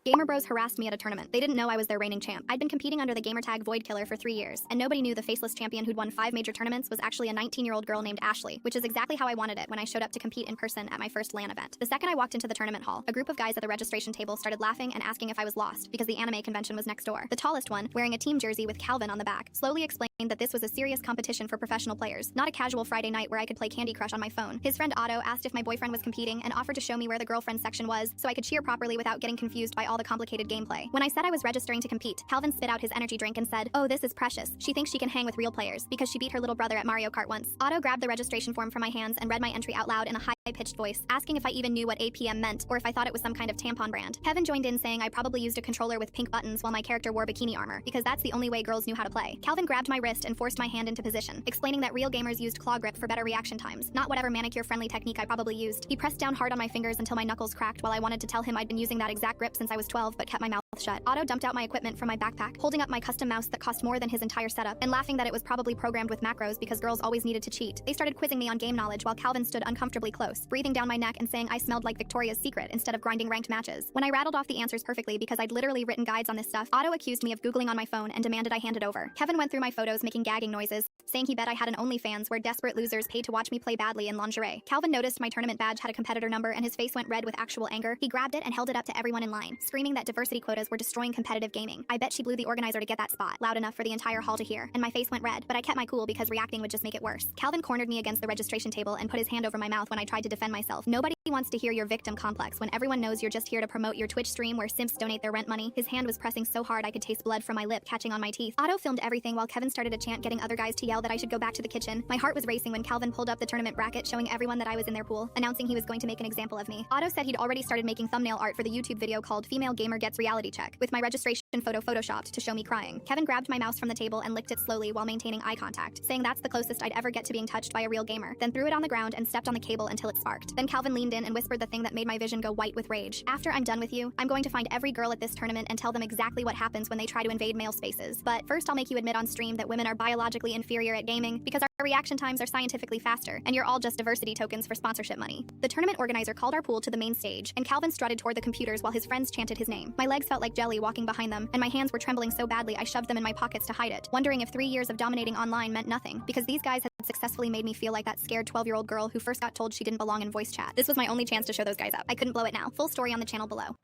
Gamer bros harassed me at a tournament. They didn't know I was their reigning champ. I'd been competing under the gamertag Void Killer for 3 years, and nobody knew the faceless champion who'd won 5 major tournaments was actually a 19-year-old girl named Ashley, which is exactly how I wanted it when I showed up to compete in person at my first LAN event. The second I walked into the tournament hall, a group of guys at the registration table started laughing and asking if I was lost, because the anime convention was next door. The tallest one, wearing a team jersey with Calvin on the back, slowly explained that this was a serious competition for professional players, not a casual Friday night where I could play Candy Crush on my phone. His friend Otto asked if my boyfriend was competing and offered to show me where the girlfriend section was so I could cheer properly without getting confused by all the complicated gameplay. When I said I was registering to compete, Calvin spit out his energy drink and said, "Oh, this is precious. She thinks she can hang with real players because she beat her little brother at Mario Kart once." Otto grabbed the registration form from my hands and read my entry out loud in a high-pitched voice, asking if I even knew what APM meant or if I thought it was some kind of tampon brand. Kevin joined in saying I probably used a controller with pink buttons while my character wore bikini armor, because that's the only way girls knew how to play. Calvin grabbed my wrist and forced my hand into position, explaining that real gamers used claw grip for better reaction times, not whatever manicure-friendly technique I probably used. He pressed down hard on my fingers until my knuckles cracked while I wanted to tell him I'd been using that exact grip since I was 12 but kept my mouth shut. Otto dumped out my equipment from my backpack, holding up my custom mouse that cost more than his entire setup, and laughing that it was probably programmed with macros because girls always needed to cheat. They started quizzing me on game knowledge while Calvin stood uncomfortably close, breathing down my neck and saying I smelled like Victoria's Secret instead of grinding ranked matches. When I rattled off the answers perfectly because I'd literally written guides on this stuff, Otto accused me of Googling on my phone and demanded I hand it over. Kevin went through my photos making gagging noises, saying he bet I had an OnlyFans where desperate losers paid to watch me play badly in lingerie. Calvin noticed my tournament badge had a competitor number and his face went red with actual anger. He grabbed it and held it up to everyone in line, screaming that diversity quotas were destroying competitive gaming. I bet she blew the organizer to get that spot, loud enough for the entire hall to hear, and my face went red, but I kept my cool because reacting would just make it worse. Calvin cornered me against the registration table and put his hand over my mouth when I tried to defend myself. Nobody wants to hear your victim complex when everyone knows you're just here to promote your Twitch stream where simps donate their rent money. His hand was pressing so hard I could taste blood from my lip catching on my teeth. Otto filmed everything while Kevin started a chant getting other guys to yell that I should go back to the kitchen. My heart was racing when Calvin pulled up the tournament bracket showing everyone that I was in their pool, announcing he was going to make an example of me. Otto said he'd already started making thumbnail art for the YouTube video called Female Gamer Gets Reality Check, with my registration photo photoshopped to show me crying. Kevin grabbed my mouse from the table and licked it slowly while maintaining eye contact, saying that's the closest I'd ever get to being touched by a real gamer, then threw it on the ground and stepped on the cable until it sparked. Then Calvin leaned in and whispered the thing that made my vision go white with rage. "After I'm done with you, I'm going to find every girl at this tournament and tell them exactly what happens when they try to invade male spaces. But first I'll make you admit on stream that women are biologically inferior at gaming because our reaction times are scientifically faster, and you're all just diversity tokens for sponsorship money." The tournament organizer called our pool to the main stage, and Calvin strutted toward the computers while his friends chanted his name. My legs felt like jelly walking behind them, and my hands were trembling so badly I shoved them in my pockets to hide it, wondering if 3 years of dominating online meant nothing, because these guys had successfully made me feel like that scared 12-year-old girl who first got told she didn't belong in voice chat. This was my only chance to show those guys up. I couldn't blow it now. Full story on the channel below.